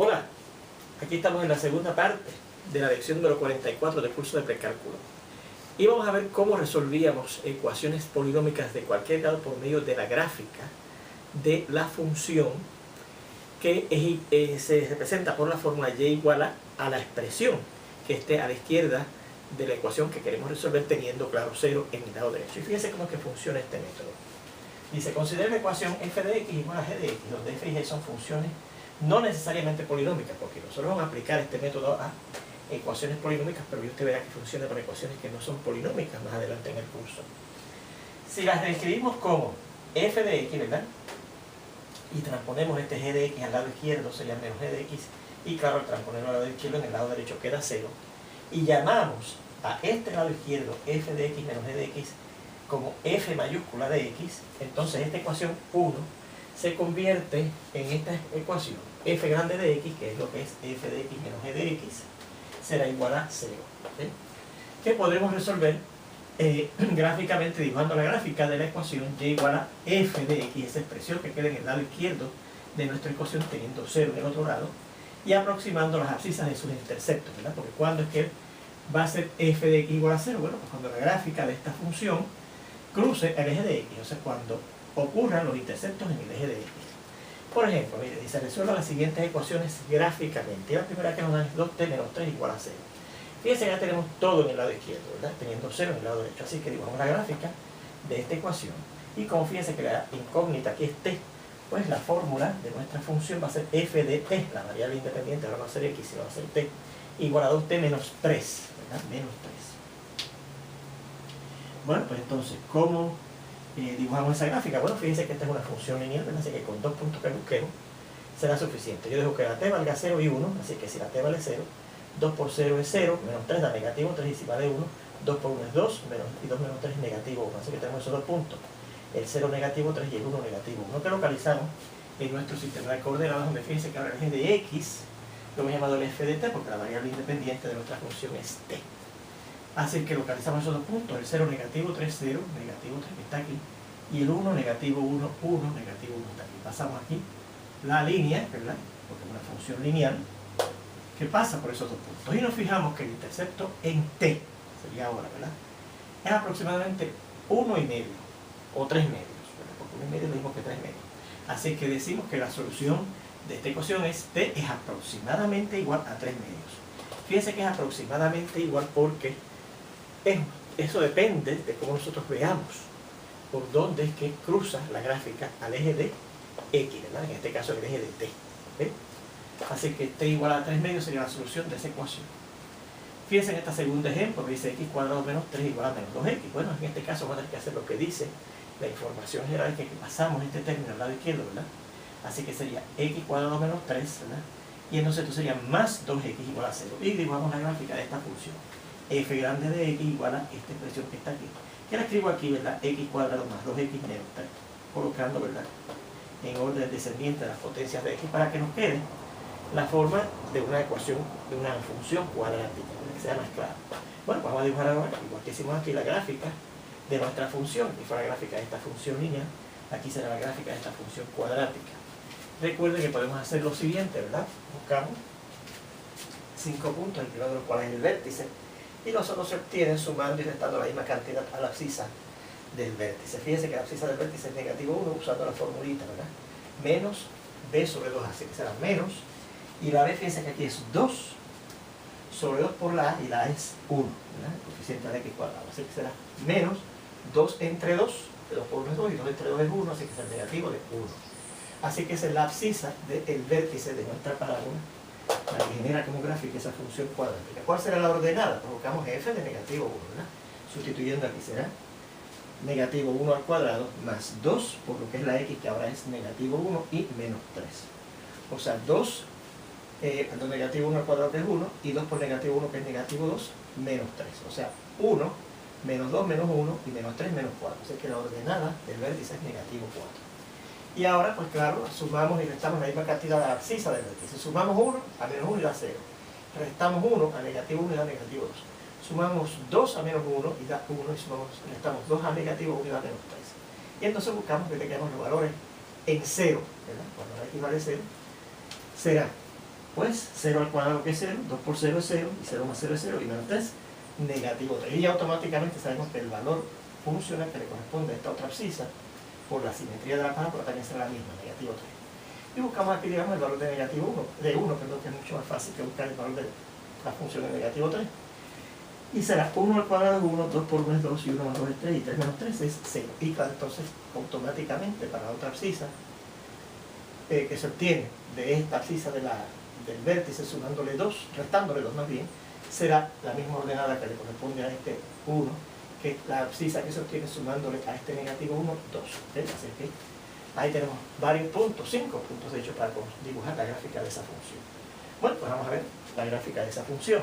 Hola, aquí estamos en la segunda parte de la lección número 44 del curso de precálculo. Y vamos a ver cómo resolvíamos ecuaciones polinómicas de cualquier grado por medio de la gráfica de la función que se representa por la fórmula y igual a la expresión que esté a la izquierda de la ecuación que queremos resolver teniendo claro 0 en el lado derecho. Y fíjense cómo es que funciona este método. Dice, considera la ecuación f de x igual a g de x, donde f y g son funciones no necesariamente polinómicas, porque nosotros vamos a aplicar este método a ecuaciones polinómicas, pero usted verá que funciona para ecuaciones que no son polinómicas más adelante en el curso. Si las reescribimos como f de x, ¿verdad? Y transponemos este g de x al lado izquierdo, sería menos g de x, y claro, al transponerlo al lado izquierdo, en el lado derecho queda 0, y llamamos a este lado izquierdo f de x menos g de x como f mayúscula de x, entonces esta ecuación 1 se convierte en esta ecuación f grande de x, que es lo que es f de x menos g de x, será igual a 0, ¿sí? Que podremos resolver gráficamente dibujando la gráfica de la ecuación y igual a f de x, esa expresión que queda en el lado izquierdo de nuestra ecuación teniendo 0 en el otro lado, y aproximando las abscisas de sus interceptos, ¿verdad? Porque ¿cuándo es que va a ser f de x igual a 0? Bueno, pues cuando la gráfica de esta función cruce el eje de x, o sea, cuando ocurran los interceptos en el eje de x. Por ejemplo, mire, dice, resuelva las siguientes ecuaciones gráficamente. Y la primera que nos dan es 2t menos 3 igual a 0. Fíjense que ya tenemos todo en el lado izquierdo, ¿verdad? Teniendo 0 en el lado derecho. Así que dibujamos la gráfica de esta ecuación. Y como fíjense que la incógnita aquí es t, pues la fórmula de nuestra función va a ser f de t, la variable independiente, ahora no va a ser x, sino va a ser t, igual a 2t menos 3, ¿verdad? Menos 3. Bueno, pues entonces, ¿cómo dibujamos esa gráfica? Bueno, fíjense que esta es una función lineal, ¿verdad? Así que con 2 puntos que busquemos será suficiente. Yo dejo que la t valga 0 y 1, así que si la t vale 0, 2 por 0 es 0, menos 3 da negativo 3 y si vale 1, 2 por 1 es 2, y 2 menos 3 es negativo 1. Así que tenemos esos dos puntos, el 0 negativo 3 y el 1 negativo 1, que localizamos en nuestro sistema de coordenadas, donde fíjense que ahora el eje de x lo hemos llamado el f de t, porque la variable independiente de nuestra función es t. Así que localizamos esos dos puntos, el 0 negativo 3, 0, negativo 3 que está aquí, y el 1 negativo 1, 1, negativo 1 está aquí. Pasamos aquí la línea, ¿verdad? Porque es una función lineal que pasa por esos dos puntos. Y nos fijamos que el intercepto en t, sería ahora, ¿verdad? Es aproximadamente 1,5 o 3 medios, ¿verdad? Porque 1 medio es lo mismo que 3 medios. Así que decimos que la solución de esta ecuación es t es aproximadamente igual a 3 medios. Fíjense que es aproximadamente igual porque eso depende de cómo nosotros veamos por dónde es que cruza la gráfica al eje de x, ¿verdad? En este caso el eje de t, ¿ve? Así que t igual a 3 medios sería la solución de esa ecuación. Fíjense en este segundo ejemplo que dice x cuadrado menos 3 igual a menos 2x. Bueno, en este caso vamos a tener que hacer lo que dice la información general, que pasamos este término al lado izquierdo, ¿verdad? Así que sería x cuadrado menos 3, ¿verdad? Y entonces esto sería más 2x igual a 0. Y dibujamos la gráfica de esta función. F grande de x igual a esta expresión que está aquí. Que la escribo aquí, ¿verdad? X cuadrado más 2x menos 3. Colocando, ¿verdad? En orden descendiente de las potencias de x para que nos quede la forma de una ecuación, de una función cuadrática, para que sea más claro. Bueno, pues vamos a dibujar ahora, igual que hicimos aquí, la gráfica de nuestra función. Y fue la gráfica de esta función lineal. Aquí será la gráfica de esta función cuadrática. Recuerden que podemos hacer lo siguiente, ¿verdad? Buscamos 5 puntos, el primero de los cuales es el vértice, y los otros se obtienen sumando y restando la misma cantidad a la abscisa del vértice. Fíjense que la abscisa del vértice es negativo 1 usando la formulita, ¿verdad? Menos b sobre 2, así que será menos, y la b, fíjense que aquí es 2 sobre 2 por la a, y la a es 1, ¿verdad? El coeficiente de x cuadrado, así que será menos 2 entre 2, de 2 por 1 es 2, y 2 entre 2 es 1, así que será negativo de 1. Así que esa es la abscisa del vértice de nuestra parábola, la que genera como gráfica esa función cuadrática. ¿Cuál será la ordenada? Provocamos f de negativo 1, ¿verdad? Sustituyendo aquí será negativo 1 al cuadrado más 2 por lo que es la x, que ahora es negativo 1, y menos 3. O sea, 2, negativo 1 al cuadrado, que es 1, y 2 por negativo 1, que es negativo 2, menos 3. O sea, 1, menos 2, menos 1, y menos 3, menos 4. O sea que la ordenada del vértice es negativo 4. Y ahora, pues claro, sumamos y restamos la misma cantidad de la abscisa del vértice. Sumamos 1 a menos 1 y da 0. Restamos 1 a negativo 1 y da negativo 2. Sumamos 2 a menos 1 y da 1, y restamos 2 a negativo 1 y da menos 3. Y entonces buscamos que tengamos los valores en 0, ¿verdad? Cuando la x vale 0, será Pues 0 al cuadrado que es 0, 2 por 0 es 0, y 0 más 0 es 0, y menos 3, negativo 3. Y ya automáticamente sabemos que el valor funcional que le corresponde a esta otra abscisa, por la simetría de la parábola, también será la misma, negativo 3. Y buscamos aquí, digamos, el valor de negativo 1, de 1, perdón, que es mucho más fácil que buscar el valor de la función de negativo 3. Y será 1 al cuadrado es 1, 2 por 1 es 2, y 1 más 2 es 3, y 3 menos 3 es 0. Y claro, entonces, automáticamente, para la otra abscisa, que se obtiene de esta abscisa del vértice, sumándole 2, restándole 2 más bien, será la misma ordenada que le corresponde a este 1, que la abscisa que se obtiene sumándole a este negativo 1, 2. Así que ahí tenemos varios puntos, 5 puntos de hecho, para dibujar la gráfica de esa función. Bueno, pues vamos a ver la gráfica de esa función.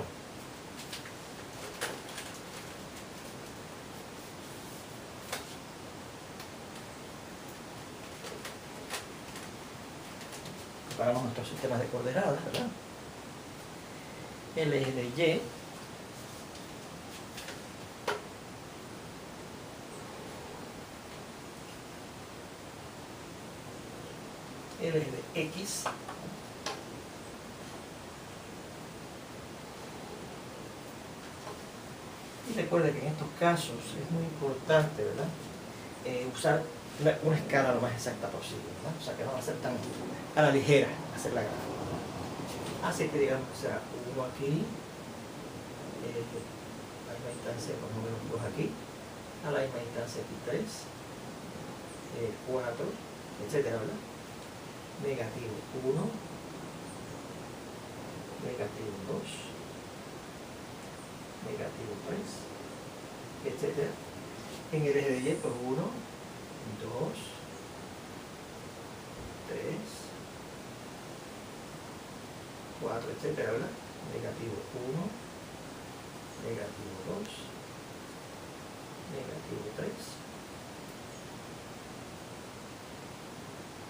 Preparamos nuestros sistemas de coordenadas, ¿verdad? El eje de Y el eje de X y recuerde que en estos casos es muy importante, ¿verdad? Usar una escala lo más exacta posible, ¿verdad? O sea, que no va a ser tan a la ligera hacer la gráfica. Así que digamos que será 1 aquí, a la misma instancia con números 2 aquí, a la misma instancia aquí 3, 4, etcétera, ¿verdad? Negativo 1, negativo 2, negativo 3, etcétera. En el eje de Y, pues 1, 2, 3, 4, etcétera, ¿verdad? Negativo 1, negativo 2, negativo 3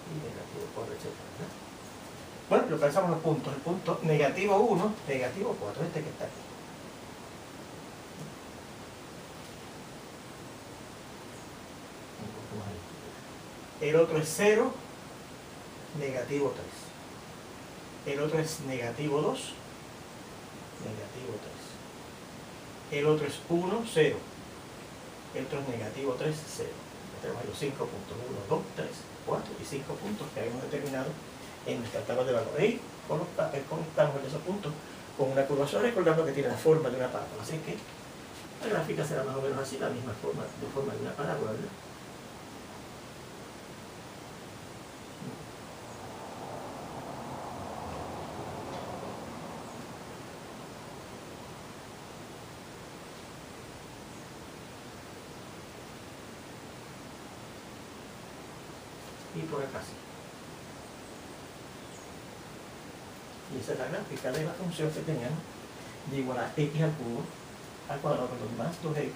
y negativo 4, etcétera, ¿verdad? Bueno, lo pensamos los puntos. El punto negativo 1, negativo 4, este que está aquí. El otro es 0, negativo 3. El otro es negativo 2, negativo 3. El otro es 1, 0. El otro es negativo 3, 0. Tenemos ahí los 5 puntos, 1, 2, 3, 4 y 5 puntos que habíamos determinado en nuestra tabla de valores. Y conectamos esos puntos con una curvación, recordando que tiene la forma de una parábola. Así que la gráfica será más o menos así, la misma forma de una parábola, ¿verdad? Y por acá sí. Y esa es la gráfica de la función que teníamos de igual a x al cubo al cuadrado más 2x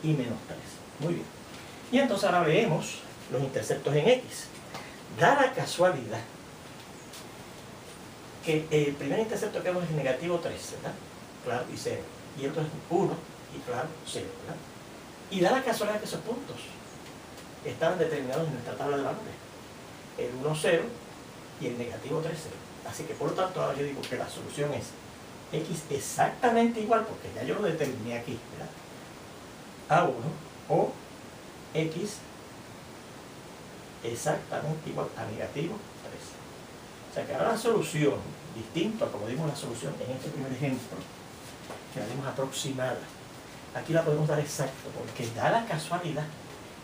y menos 3. Muy bien. Y entonces ahora veamos los interceptos en x. Da la casualidad que el primer intercepto que vemos es negativo 3, ¿verdad? Claro, y 0. Y el otro es 1 y claro, 0, ¿verdad? Y da la casualidad que esos puntos estaban determinados en nuestra tabla de valores. El 1, 0 y el negativo 3, 0. Así que por lo tanto ahora yo digo que la solución es x exactamente igual, porque ya yo lo determiné aquí, ¿verdad? A 1 o x exactamente igual a negativo 3. O sea que ahora la solución, distinto a como dimos la solución en este primer ejemplo, que la dimos aproximada, aquí la podemos dar exacto, porque da la casualidad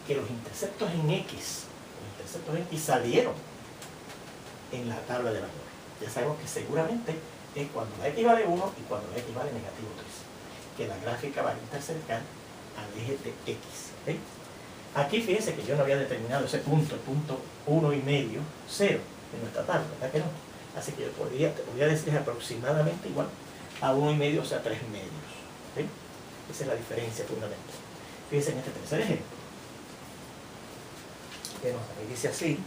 que los interceptos en x salieron en la tabla de valores. Ya sabemos que seguramente es cuando la x vale 1 y cuando la x vale negativo 3, que la gráfica va a estar cercana al eje de x. ¿Okay? Aquí fíjense que yo no había determinado ese punto, el punto 1,5, 0 en nuestra tabla, ¿verdad que no? Así que yo podría decir aproximadamente igual a 1,5, o sea 3 medios. ¿Okay? Esa es la diferencia fundamental. Fíjense en este tercer ejemplo, que nos dice así: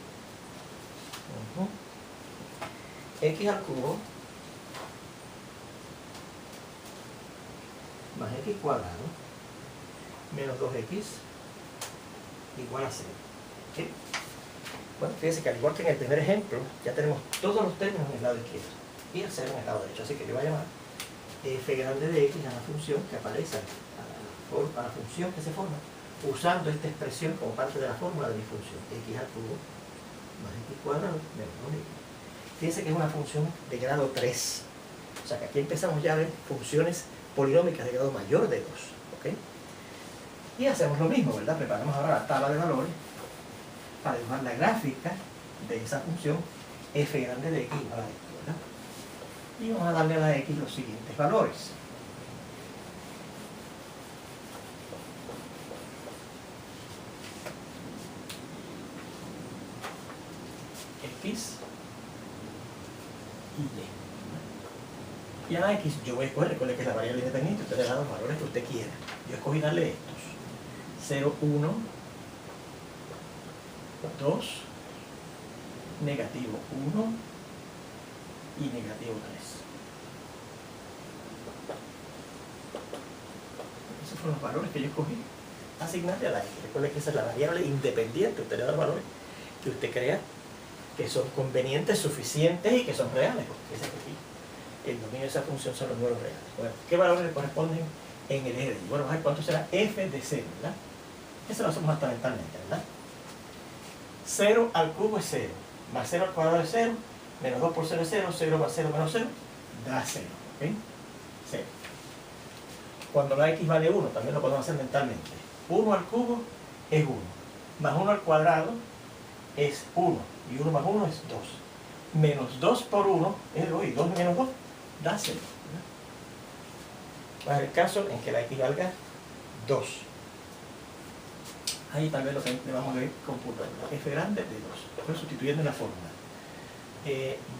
x al cubo más x cuadrado menos 2x igual a 0. ¿Okay? Bueno, fíjense que al igual que en el primer ejemplo, ya tenemos todos los términos en el lado izquierdo. y el 0 en el lado derecho. Así que yo voy a llamar f grande de x a la función que aparece, a la función que se forma usando esta expresión como parte de la fórmula de mi función, x al cubo más x cuadrado menos 2x. Fíjense que es una función de grado 3. O sea que aquí empezamos ya a ver funciones polinómicas de grado mayor de 2. ¿Okay? Y hacemos lo mismo, ¿verdad? Preparamos ahora la tabla de valores para dibujar la gráfica de esa función f grande de x igual a esto, ¿verdad? Y vamos a darle a la x los siguientes valores. X y y. Y a la x yo voy a escoger, recuerde que es la variable independiente, usted le da los valores que usted quiera. Yo escogí darle estos: 0, 1, 2, negativo 1 y negativo 3. Esos fueron los valores que yo escogí asignarle a la x. Recuerde que esa es la variable independiente, usted le da los valores que usted crea que son convenientes, suficientes y que son reales, porque dice que aquí el dominio de esa función son los números reales. Bueno, ¿qué valores le corresponden en el eje de y? Bueno, vamos a ver cuánto será f de 0, ¿verdad? Eso lo hacemos hasta mentalmente, ¿verdad? 0 al cubo es 0, más 0 al cuadrado es 0, menos 2 por 0 es 0, 0 más 0 menos 0, da 0, ¿ok? 0. Cuando la x vale 1, también lo podemos hacer mentalmente. 1 al cubo es 1, más 1 al cuadrado es 1, y 1 más 1 es 2. Menos 2 por 1 es 2, y 2 menos 2 da 0. Va a ser el caso en que la x valga 2. Ahí tal vez lo que le vamos a ver computar, f grande de 2. Estoy sustituyendo la fórmula.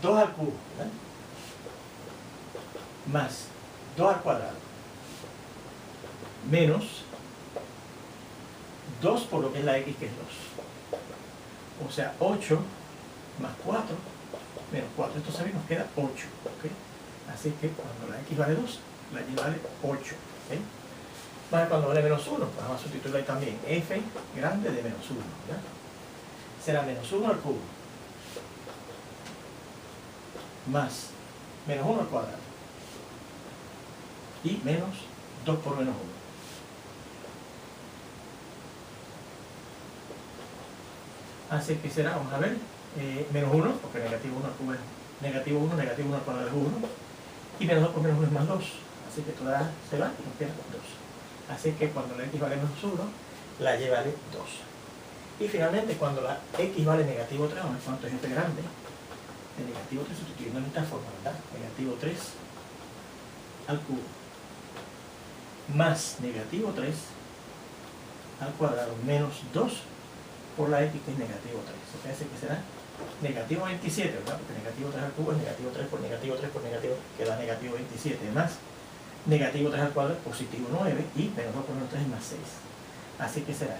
2 al cubo, ¿verdad? Más 2 al cuadrado, menos 2 por lo que es la x, que es 2. O sea, 8 más 4 menos 4. Esto sabe, nos queda 8. ¿Okay? Así que cuando la x vale 2, la y vale 8. ¿Okay? Más cuando vale menos 1, pues vamos a sustituirlo ahí también. F grande de menos 1. ¿Verdad? Será menos 1 al cubo más menos 1 al cuadrado y menos 2 por menos 1. Así que será, vamos a ver, menos 1, porque negativo 1 al cubo es negativo 1, negativo 1 al cuadrado es 1, y menos 2 por menos 1 es más 2. Así que toda se va y nos queda 2. Así que cuando la x vale menos 1, la y vale 2. Y finalmente, cuando la x vale negativo 3, vamos a ver cuánto es f grande de negativo 3, sustituyendo en esta forma, ¿verdad? Negativo 3 al cubo más negativo 3 al cuadrado menos 2 por la x, que es negativo 3. Eso quiere decir que será negativo 27, ¿verdad? Porque negativo 3 al cubo es negativo 3 por negativo 3 por negativo, que da negativo 27, más negativo 3 al cuadrado es positivo 9, y menos 2 por menos 3 es más 6. Así que será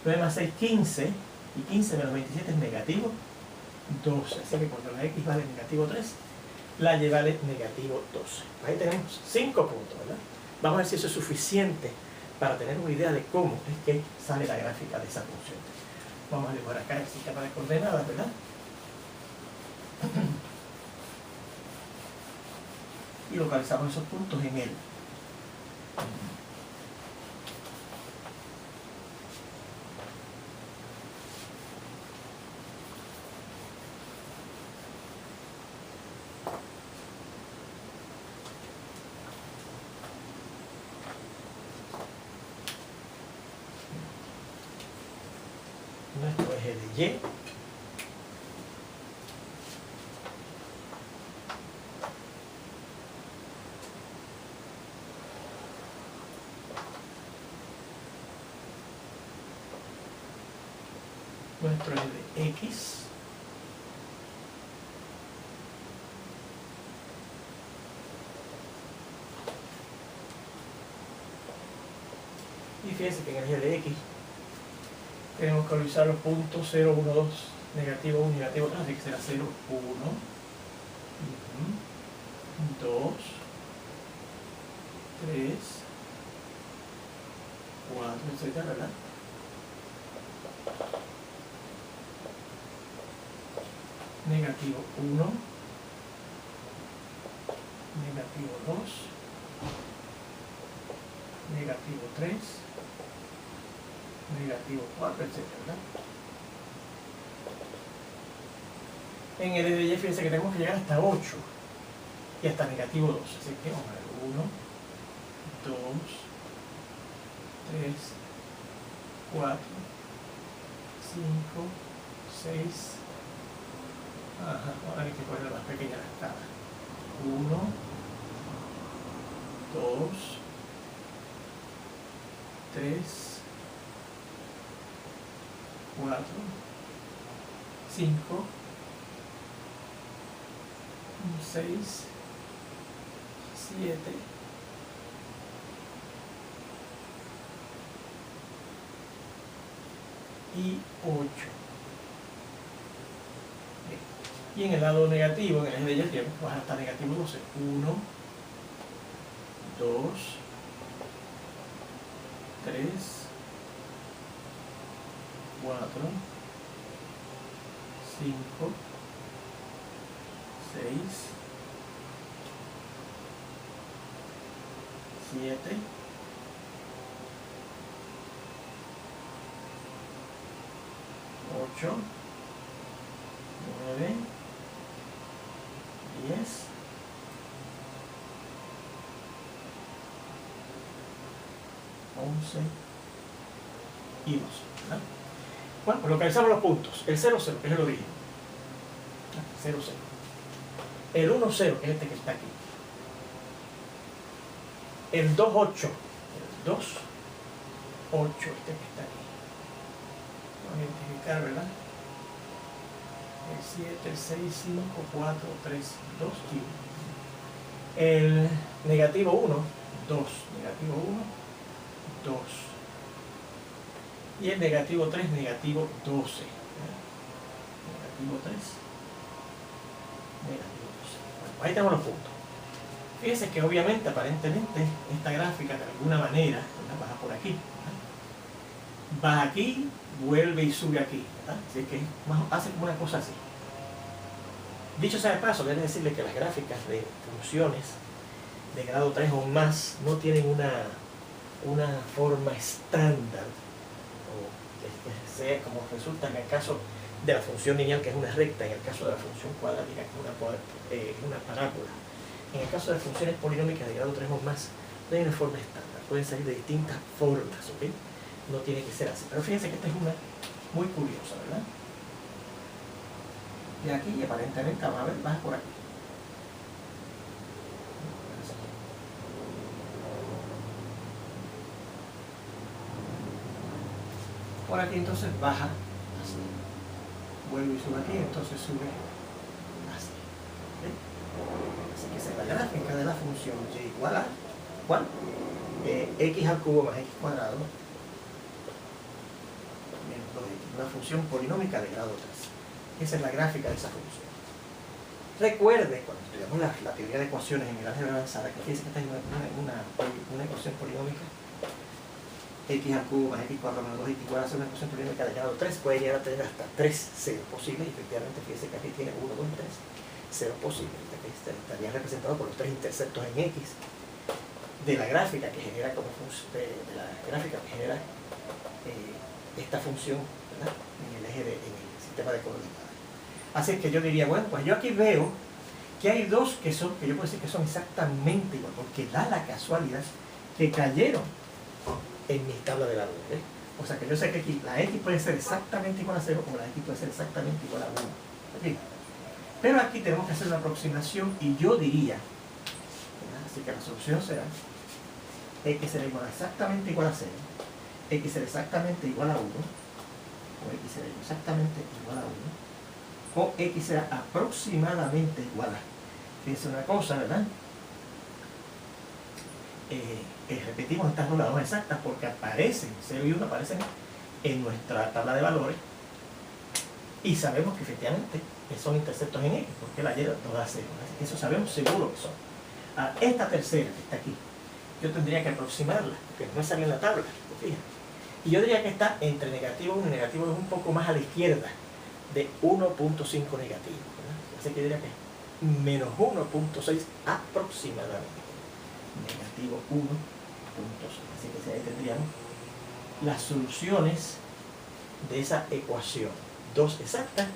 9 más 6, 15, y 15 menos 27 es negativo 12. Así que cuando la x vale negativo 3, la y vale negativo 12. Ahí tenemos 5 puntos, ¿verdad? Vamos a ver si eso es suficiente para tener una idea de cómo es que sale la gráfica de esa función. Vamos a dibujar acá el sistema de coordenadas, ¿verdad? Y localizamos esos puntos en él. Nuestro eje de Y nuestro eje de X y fíjense que en el eje de X tenemos que localizar los puntos 0, 1, 2, negativo 1, negativo 3, así que será 0, 1, 2, 3, 4, etc., ¿verdad? Negativo 1, negativo 2, negativo 3, negativo 4, etc. ¿verdad? En el de y, fíjense que tenemos que llegar hasta 8 y hasta negativo 2. Así que vamos a ver 1, 2, 3, 4, 5, 6. Ajá, ahora hay que poner más pequeña la escala. 1, 2, 3, 4, 5, 6, 7, y 8. Y en el lado negativo, en el eje de y tiempo, vas hasta negativo 12. 1, 2, 3, 4, 5, 6, 7, 8, 9, 10, 11 y 12. ¿verdad? Bueno, pues localizamos los puntos. El 0, 0, que es el origen. 0, 0. El 1, 0, que es este que está aquí. El 2, 8. El 2, 8, este que está aquí. Vamos a identificar, ¿verdad? El 7, el 6, 5, 4, 3, 2 y 1. El negativo 1, 2. Negativo 1, 2. Y el negativo 3, negativo 12. Negativo 3, negativo 12. Bueno, ahí tenemos los puntos. Fíjense que obviamente, aparentemente, esta gráfica de alguna manera, ¿verdad? Baja por aquí, ¿verdad? Baja aquí, vuelve y sube aquí, ¿verdad? Así que hace como una cosa así. Dicho sea de paso, voy a decirle que las gráficas de funciones de grado 3 o más no tienen una forma estándar, o que sea como resulta en el caso de la función lineal, que es una recta, en el caso de la función cuadrática, que es una parábola. En el caso de las funciones polinómicas de grado 3 o más, no hay una forma estándar, pueden salir de distintas formas, ¿ok? No tiene que ser así. Pero fíjense que esta es una muy curiosa, ¿verdad? Y aquí, aparentemente, vamos a ver, baja por aquí. Por aquí entonces baja así. Vuelve y sube aquí, entonces sube así. ¿Okay? Así que esa es la gráfica de la función y igual a ¿cuál? X al cubo más x cuadrado menos 2x, una función polinómica de grado 3. Esa es la gráfica de esa función. Recuerde, cuando estudiamos la teoría de ecuaciones en el álgebra avanzada, que fíjense que está en una ecuación polinómica, x al cubo más x cuadrado menos 2x igual a ser una ecuación polinómica de grado 3, puede llegar a tener hasta 3 ceros posibles, y efectivamente fíjense que aquí tiene 1, 2 y 3 ceros posibles, que estarían representados por los 3 interceptos en x de la gráfica que genera esta función, ¿verdad? En el sistema de coordenadas. Así que yo diría, bueno, pues yo aquí veo que hay dos que yo puedo decir que son exactamente igual, porque da la casualidad que cayeron en mi tabla de valores, ¿eh? O sea que yo sé que aquí la x puede ser exactamente igual a 0 o la x puede ser exactamente igual a 1. ¿Okay? Pero aquí tenemos que hacer una aproximación y yo diría, ¿verdad? Así que la solución será x será igual exactamente igual a 0, x será exactamente igual a 1, o x será exactamente igual a 1, o x será aproximadamente igual a. Fíjense una cosa, ¿verdad? Repetimos estas dobladas exactas porque aparecen, 0 y 1 aparecen en nuestra tabla de valores y sabemos que efectivamente son interceptos en x, porque la y nos da 0, así que eso sabemos seguro que son. Esta tercera que está aquí, yo tendría que aproximarla, porque no me sale en la tabla, fíjate. Y yo diría que está entre negativo 1 y negativo 2, un poco más a la izquierda de 1.5 negativo, ¿verdad? Así que yo diría que menos 1.6 aproximadamente. Negativo 1.6. Así que ahí tendríamos las soluciones de esa ecuación. 2 exactas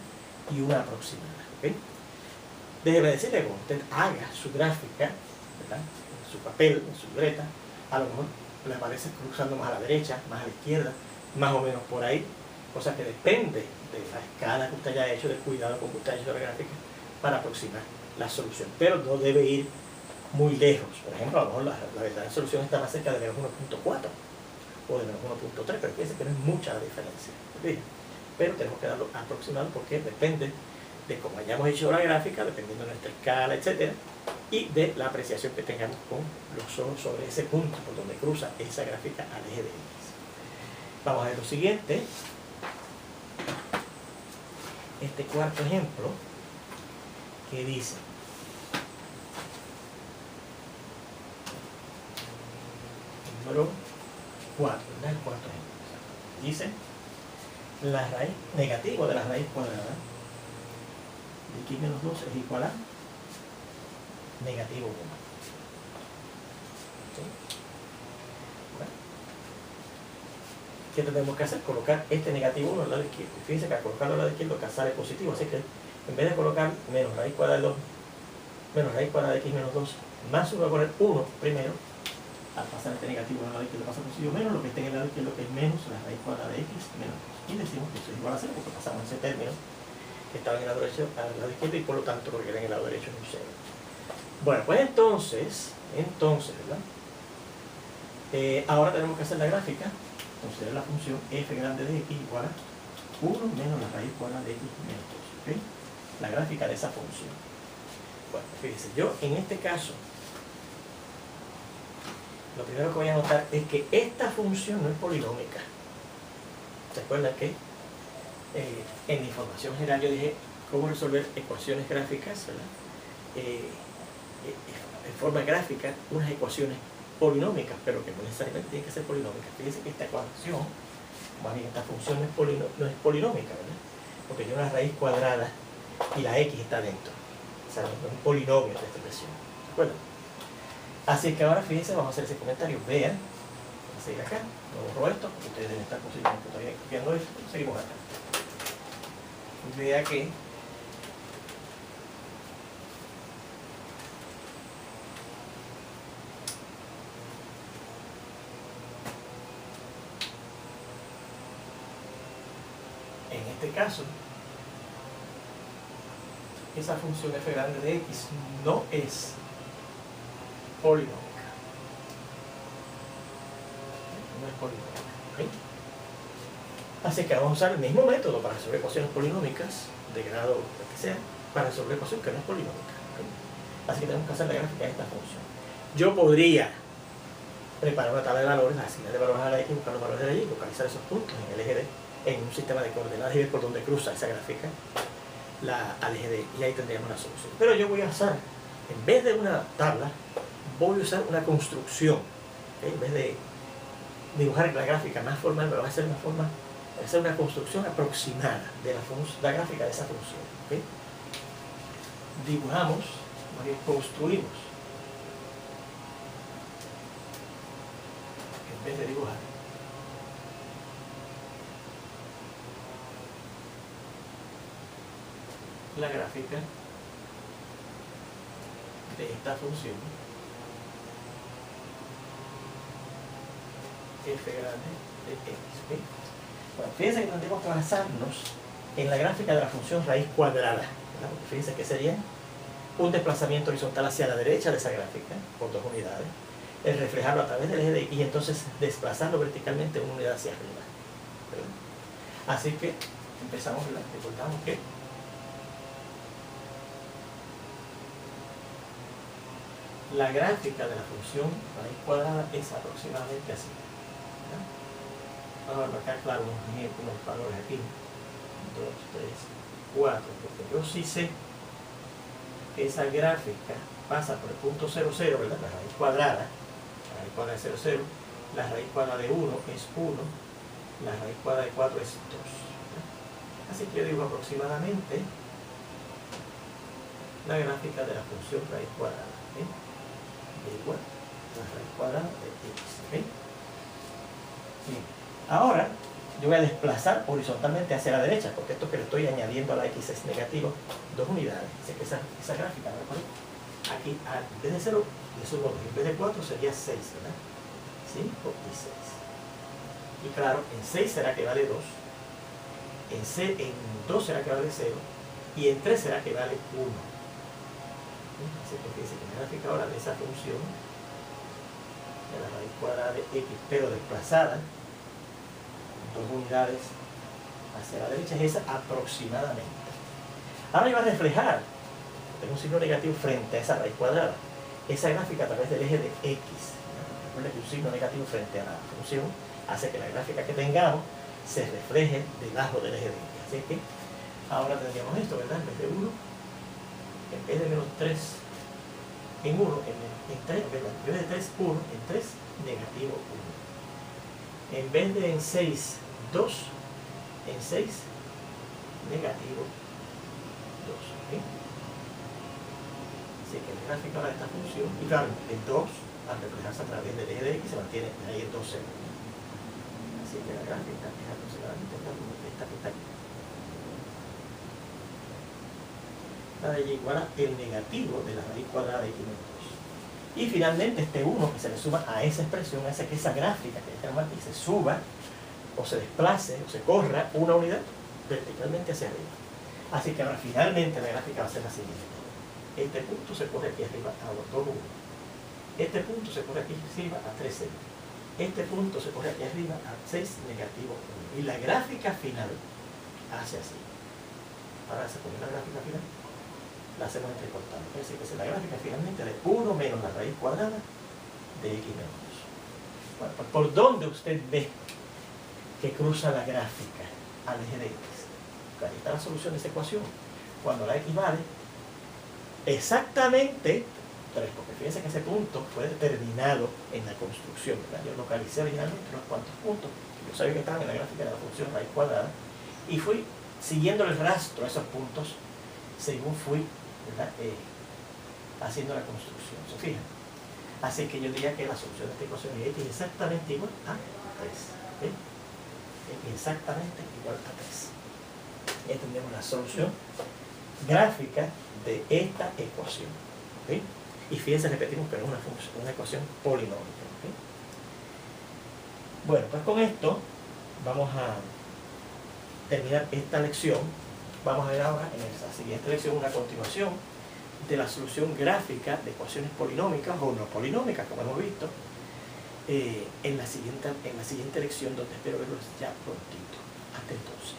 y una aproximada. ¿Okay? Déjeme decirle que cuando usted haga su gráfica, ¿verdad?, en su papel, en su libreta, a lo mejor le aparece cruzando más a la derecha, más a la izquierda, más o menos por ahí, cosa que depende de la escala que usted haya hecho, del cuidado con que usted haya hecho la gráfica, para aproximar la solución. Pero no debe ir muy lejos. Por ejemplo, a lo mejor la verdadera solución está más cerca de menos 1.4 o de menos 1.3, pero fíjense que no es mucha la diferencia. ¿Sí? Pero tenemos que darlo aproximado porque depende de cómo hayamos hecho la gráfica, dependiendo de nuestra escala, etcétera, y de la apreciación que tengamos con los ojos sobre ese punto por donde cruza esa gráfica al eje de X. Vamos a ver lo siguiente. Este cuarto ejemplo que dice: número 4, ¿verdad? El cuarto ejemplo. Dice: la raíz negativa de la raíz cuadrada de x menos 2 es igual a negativo 1. ¿Sí? Bueno, ¿qué tenemos que hacer? Colocar este negativo 1 al lado izquierdo. Fíjense que al colocarlo al lado izquierdo acá sale positivo, así que en vez de colocar menos raíz cuadrada de 2, menos raíz cuadrada de x menos 2, más 1 voy a poner 1 primero. Al pasar este negativo al lado izquierdo pasa positivo menos lo que esté en el lado izquierdo, que es menos la raíz cuadrada de x menos 2. Y decimos que eso es igual a 0 porque pasamos ese término que estaba en el lado derecho al lado izquierdo y por lo tanto lo que era en el lado derecho es un 0. Bueno, pues entonces, ¿verdad? Ahora tenemos que hacer la gráfica. Considerar la función f grande de x igual a 1 menos la raíz cuadrada de x menos 2. ¿Okay? La gráfica de esa función. Bueno, fíjense, yo en este caso, lo primero que voy a notar es que esta función no es polinómica. ¿Se acuerdan que en la información general yo dije cómo resolver ecuaciones gráficas, ¿verdad? En forma gráfica, unas ecuaciones polinómicas, pero que no necesariamente tienen que ser polinómicas. Fíjense que esta ecuación, más bien esta función no es polinómica, ¿verdad? Porque tiene una raíz cuadrada y la x está dentro. O sea, no es un polinomio esta expresión. ¿Se acuerdan? Así que ahora fíjense, vamos a hacer ese comentario. Vean, vamos a seguir acá, no borro esto, porque ustedes deben estar posiblemente todavía copiando esto. Seguimos acá. Vea que en este caso esa función f grande de x no es polinómica. No es polinómica. ¿Okay? Así que vamos a usar el mismo método para resolver ecuaciones polinómicas de grado que sea, para resolver ecuación que no es polinómica. ¿Okay? Así que tenemos que hacer la gráfica de esta función. Yo podría preparar una tabla de valores, asignarle valores a la x, buscar los valores de la y localizar esos puntos en el eje de, en un sistema de coordenadas y ver por dónde cruza esa gráfica al eje de, y ahí tendríamos una solución. Pero yo voy a usar, en vez de una tabla, voy a usar una construcción. ¿Okay? En vez de dibujar la gráfica más formal, me va a hacer una construcción aproximada de la gráfica de esa función. ¿Okay? Dibujamos, más bien construimos, en vez de dibujar, la gráfica de esta función f grande de x. ¿Okay? Bueno, fíjense que tendremos que basarnos en la gráfica de la función raíz cuadrada, ¿verdad? Porque fíjense que sería un desplazamiento horizontal hacia la derecha de esa gráfica por 2 unidades, el reflejarlo a través del eje de y entonces desplazarlo verticalmente 1 unidad hacia arriba, ¿verdad? Así que empezamos, ¿verdad? Recordamos que la gráfica de la función raíz cuadrada es aproximadamente así, ¿verdad? Vamos a marcar, claro, unos valores aquí, 2, 3, 4, porque yo sí sé que esa gráfica pasa por el punto 0, 0, ¿verdad? La raíz cuadrada de 0, 0, la raíz cuadrada de 1 es 1, la raíz cuadrada de 4 es 2, ¿verdad? Así que yo digo aproximadamente la gráfica de la función raíz cuadrada, ¿okay? De igual a la raíz cuadrada de x, ¿okay? Bien. Ahora yo voy a desplazar horizontalmente hacia la derecha, porque esto que le estoy añadiendo a la x es negativo 2 unidades. Así que esa gráfica, ¿verdad? Aquí, en vez de 0, le sumo 2, en vez de 4 sería 6, ¿verdad? 5 y 6. Y claro, en 6 será que vale 2, en 2 será que vale 0, y en 3 será que vale 1. Así que fíjense que la gráfica ahora de esa función, de la raíz cuadrada de x, pero desplazada 2 unidades hacia la derecha, es esa aproximadamente. Ahora yo voy a reflejar, tengo un signo negativo frente a esa raíz cuadrada, esa gráfica a través del eje de x. Recuerden que un signo negativo frente a la función hace que la gráfica que tengamos se refleje debajo del eje de x. Así que ahora tendríamos esto, ¿verdad? En vez de 1, en vez de menos 3, en 1, en 3, ¿verdad? En vez de 3, 1, en 3, negativo 1. En vez de en 6, 2, en 6, negativo 2. ¿Okay? Así que la gráfica ahora de esta función, y claro, el 2, al reflejarse a través del eje de x, se mantiene ahí el 2, 0. Así que la gráfica es aproximadamente esta que está aquí. La de y igual a el negativo de la raíz cuadrada de x menos 2. Y finalmente este 1 que se le suma a esa expresión hace que esa gráfica que tenemos aquí se suba, o se desplace, o se corra una unidad verticalmente hacia arriba. Así que ahora finalmente la gráfica va a ser la siguiente. Este punto se corre aquí arriba a 2, 1. Este punto se corre aquí arriba a 3, 0. Este punto se corre aquí arriba a 6, negativo 1. Y la gráfica final hace así. Ahora se pone la gráfica final, la hacemos entrecortando. Es decir, que es la gráfica finalmente de 1 menos la raíz cuadrada de x menos 2. Bueno, pues, ¿por dónde usted ve que cruza la gráfica al eje de x? Ahí está la solución de esa ecuación. Cuando la x vale exactamente 3, porque fíjense que ese punto fue determinado en la construcción, ¿verdad? Yo localicé originalmente unos cuantos puntos, yo sabía que estaban en la gráfica de la función raíz cuadrada, y fui siguiendo el rastro de esos puntos según fui, ¿verdad? Haciendo la construcción. ¿Se fijan? Así que yo diría que la solución de esta ecuación de x es exactamente igual a 3. ¿Okay? Es exactamente igual a 3. Ya tenemos la solución gráfica de esta ecuación. ¿Okay? Y fíjense, repetimos que es una ecuación polinómica. ¿Okay? Bueno, pues con esto vamos a terminar esta lección. Vamos a ver ahora en la siguiente lección una continuación de la solución gráfica de ecuaciones polinómicas o no polinómicas, como hemos visto, en la siguiente lección, donde espero verlos ya prontito. Hasta entonces.